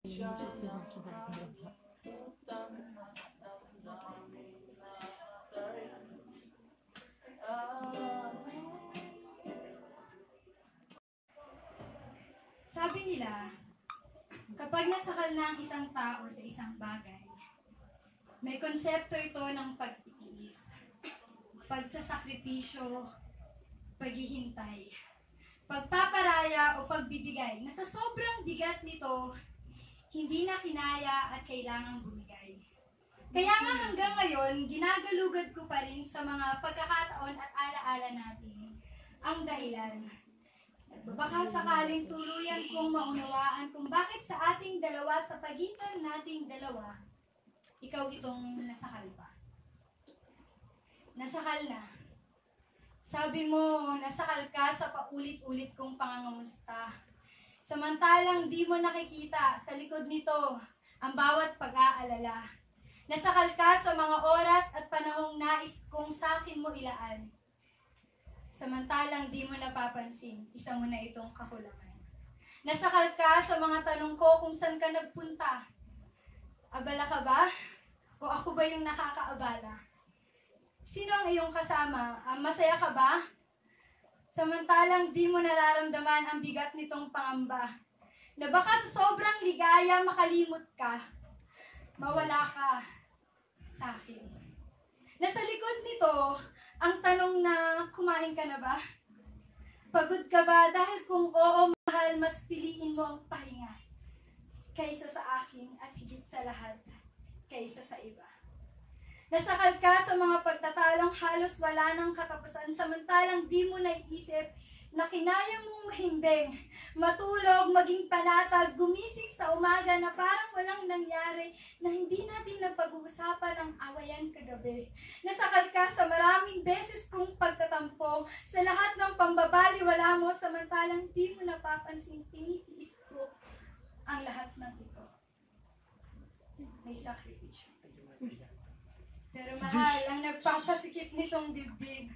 Sabi nila, kapag nasakal na ang isang tao sa isang bagay, may konsepto ito ng pagtitiis, pagsasakripisyo, paghihintay, pagpaparaya o pagbibigay na sa sobrang bigat nito, hindi na kinaya at kailangang bumigay. Kaya nga hanggang ngayon, ginagalugad ko pa rin sa mga pagkakataon at alaala natin ang dahilan. Baka sakaling tuluyan kong maunawaan kung bakit sa ating dalawa, sa pagitan nating dalawa, ikaw itong nasakal pa. Nasakal na. Sabi mo, nasakal ka sa paulit-ulit kong pangangamusta. Samantalang di mo nakikita sa likod nito ang bawat pag-aalala. Nasakal ka sa mga oras at panahong nais kong sakin mo ilaan. Samantalang di mo napapansin, isa mo na itong kakulangan. Nasakal ka sa mga tanong ko kung saan ka nagpunta. Abala ka ba? O ako ba yung nakakaabala? Sino ang iyong kasama? Masaya ka ba? Samantalang di mo nararamdaman ang bigat nitong pangamba. Na baka sa sobrang ligaya makalimot ka. Mawala ka sa akin. Nasa likod nito, ang tanong na kumain ka na ba? Pagod ka ba? Dahil kung oo, mahal, mas piliin mo ang pahinga kaysa sa akin at higit sa lahat, kaysa sa iba. Nasakal ka sa mga pagtatalong halos wala ng katapusan, samantalang di mo naiisip na kinaya mong mahimbing, matulog, maging panatag, gumising sa umaga na parang walang nangyari, na hindi natin napag-uusapan ang awayan kagabi. Nasakal ka sa maraming beses kong pagtatampo, sa lahat ng pambabaliwala mo, samantalang di mo napapansin, tinitiis ko ang lahat ng ito. May sakripisyo. Pero mahal, ang nagpapasikip nitong dibdib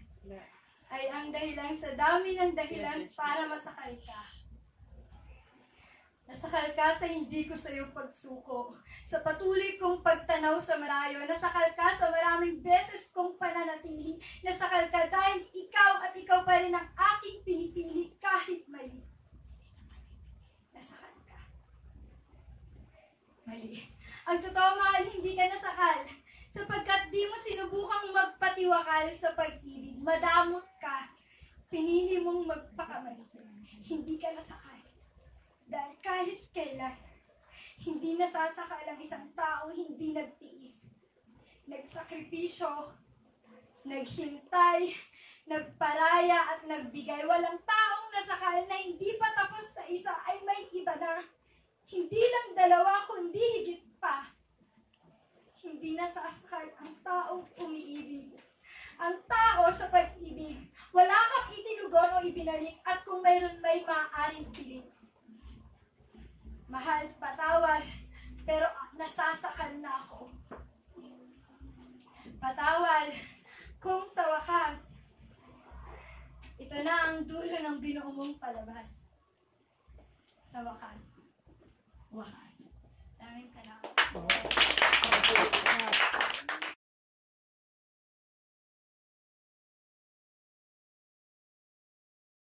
ay ang dahilan sa dami ng dahilan para masakal ka. Nasakal ka sa hindi ko sa iyo pagsuko, sa patuloy kong pagtanaw sa malayo, nasakal ka sa maraming beses kong pananatili, nasakal ka dahil ikaw at ikaw pa rin ang aking pinipili kahit mali. Nasakal ka. Mali. Ang totoo, mahal, hindi ka nasakal. Sapagkat di mo sinubukang magpatiwakal sa pag-ibig, madamot ka, pinili mong magpakamali. Hindi ka nasakal. Dahil kahit kailan, hindi nasasakal ang isang tao hindi nagtiis. Nagsakripisyo, naghintay, nagparaya at nagbigay. Walang taong nasakal na hindi pa tapos sa isa ay may iba na. Hindi lang dalawa, kundi higit pa. Hindi nasasakal ang taong umiibig. Ang tao sa pag-ibig, wala kang itinugon o ibinalik at kung mayroon may maaaring pilit. Mahal, patawad, pero nasasakal na ako. Patawad, kung sa wakas, ito na ang dulo ng binuo mong palabas. Sa wakas. Wakas. Daming salamat.